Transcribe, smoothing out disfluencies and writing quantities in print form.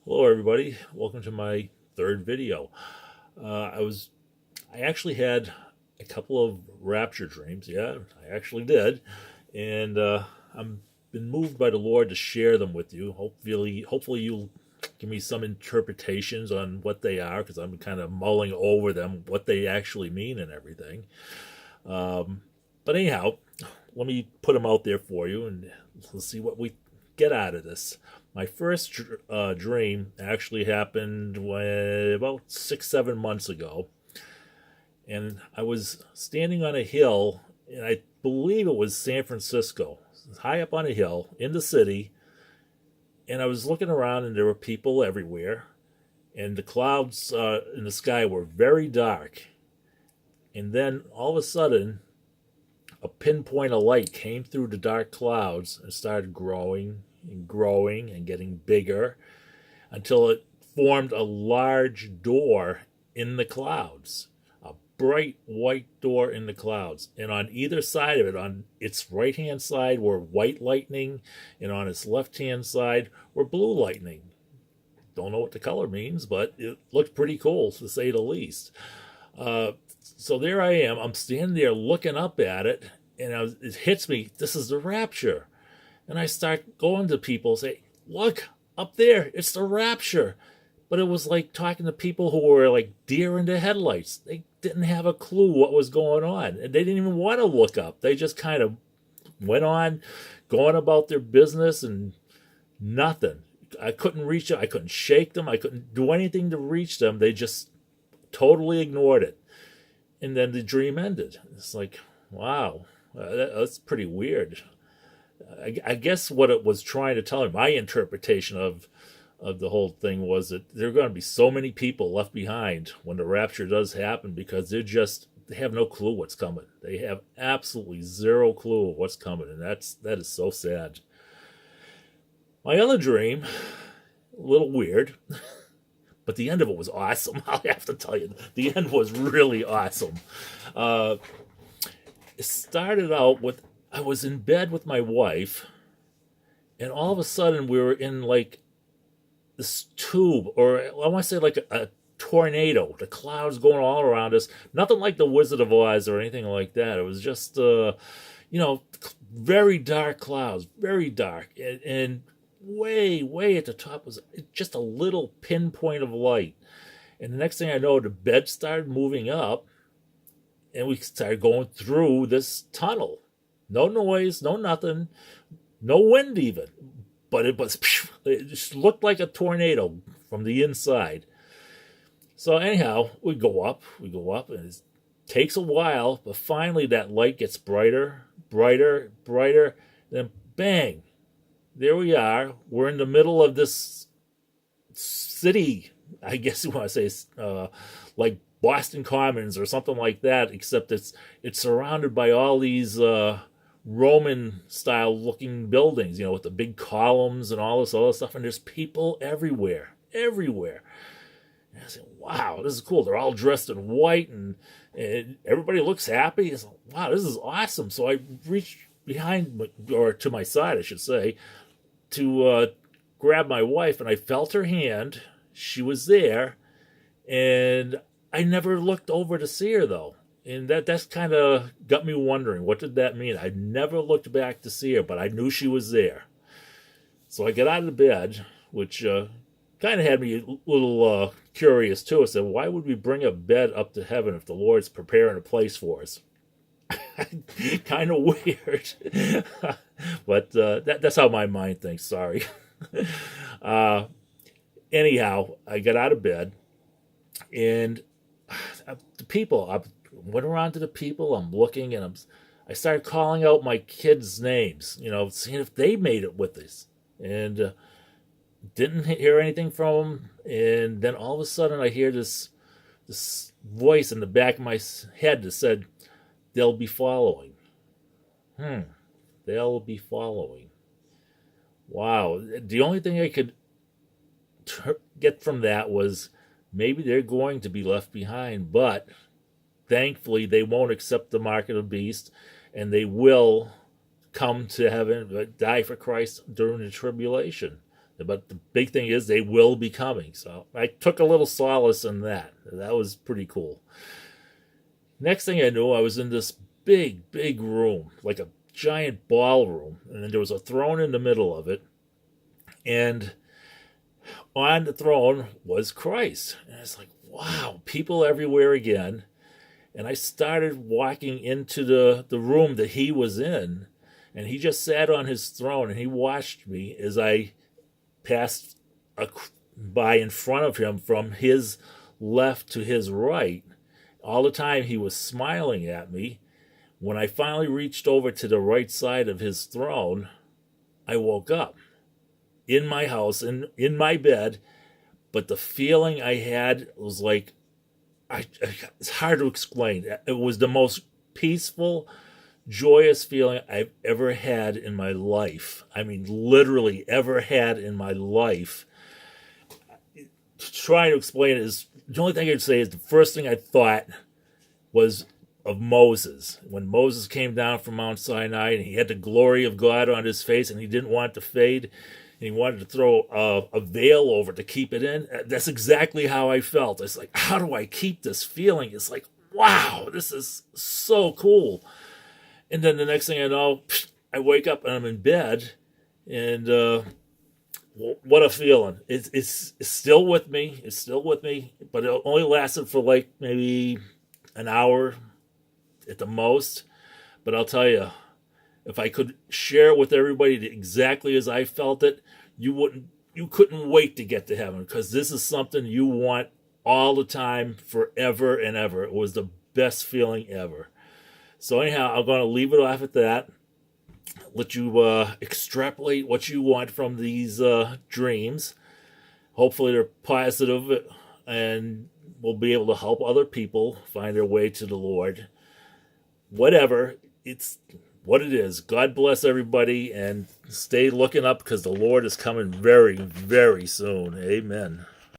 Hello, everybody. Welcome to my third video. I actually had a couple of rapture dreams. Yeah, I actually did, and I'm been moved by the Lord to share them with you. Hopefully you'll give me some interpretations on what they are, because I'm kind of mulling over them, what they actually mean and everything. But anyhow, let me put them out there for you, and let's see what we get out of this. My first dream actually happened about 6, 7 months ago, and I was standing on a hill, and I believe it was San Francisco, high up on a hill in the city, and I was looking around, and there were people everywhere, and the clouds in the sky were very dark, and then all of a sudden, a pinpoint of light came through the dark clouds and started growing and growing and getting bigger until it formed a large door in the clouds, a bright white door in the clouds. And on either side of it, on its right hand side, were white lightning, and on its left hand side were blue lightning. Don't know what the color means, but it looked pretty cool, to say the least. So there I am. I'm standing there looking up at it, and it hits me. This is the rapture. And I start going to people and say, look, up there, it's the rapture. But it was like talking to people who were like deer in the headlights. They didn't have a clue what was going on. And they didn't even want to look up. They just kind of went on going about their business and nothing. I couldn't reach them. I couldn't shake them. I couldn't do anything to reach them. They just totally ignored it. And then the dream ended. It's like, wow, that's pretty weird. I guess what it was trying to tell me, my interpretation of the whole thing, was that there are going to be so many people left behind when the rapture does happen, because they have no clue what's coming. They have absolutely zero clue of what's coming, and that is so sad. My other dream, a little weird, but the end of it was awesome. I'll have to tell you, the end was really awesome. It started out with, I was in bed with my wife, and all of a sudden we were in like this tube, or I want to say like a tornado. The clouds going all around us. Nothing like the Wizard of Oz or anything like that. It was just, very dark clouds, very dark, and way, way at the top was just a little pinpoint of light. And the next thing I know, the bed started moving up, and we started going through this tunnel. No noise, no nothing, no wind even. But it just looked like a tornado from the inside. So anyhow, we go up, and it takes a while, but finally that light gets brighter, brighter, brighter. Then bang, there we are. We're in the middle of this city, I guess you want to say, like Boston Commons or something like that, except it's surrounded by all these Roman style looking buildings, with the big columns and all this other stuff, and there's people everywhere, everywhere. And I said, wow, this is cool. They're all dressed in white, and everybody looks happy. It's like, wow, this is awesome. So I reached behind, or to my side, I should say, to grab my wife, and I felt her hand. She was there, and I never looked over to see her, though. And that's kind of got me wondering, what did that mean? I never looked back to see her, but I knew she was there. So I get out of the bed, which kind of had me a little curious too. I said, why would we bring a bed up to heaven if the Lord's preparing a place for us? Kind of weird. But that's how my mind thinks, sorry. Anyhow, I got out of bed, and the people, I went around to the people, I'm looking, and I started calling out my kids' names, seeing if they made it with us. And didn't hear anything from them. And then all of a sudden I hear this voice in the back of my head that said, they'll be following. They'll be following. Wow. The only thing I could get from that was maybe they're going to be left behind, but thankfully they won't accept the mark of the beast, and they will come to heaven, die for Christ during the tribulation. But the big thing is they will be coming. So I took a little solace in that. That was pretty cool. Next thing I knew, I was in this big, big room, like a giant ballroom. And then there was a throne in the middle of it. And on the throne was Christ. And it's like, wow, people everywhere again. And I started walking into the room that he was in. And he just sat on his throne and he watched me as I passed by in front of him from his left to his right. All the time he was smiling at me. When I finally reached over to the right side of his throne, I woke up in my house, in my bed. But the feeling I had was like, it's hard to explain. It was the most peaceful, joyous feeling I've ever had in my life. I mean, literally ever had in my life. Trying to explain it is, the only thing I'd say is the first thing I thought was of Moses. When Moses came down from Mount Sinai and he had the glory of God on his face and he didn't want it to fade, and he wanted to throw a veil over to keep it in. That's exactly how I felt. It's like, how do I keep this feeling? It's like, wow, this is so cool. And then the next thing I know, I wake up and I'm in bed, and what a feeling. It's still with me. It's still with me, but it only lasted for like maybe an hour at the most. But I'll tell you, if I could share it with everybody exactly as I felt it, you couldn't wait to get to heaven, because this is something you want all the time, forever and ever. It was the best feeling ever. So anyhow, I'm going to leave it off at that. Let you extrapolate what you want from these dreams. Hopefully they're positive and will be able to help other people find their way to the Lord. Whatever, it's what it is. God bless everybody, and stay looking up, because the Lord is coming very, very soon. Amen.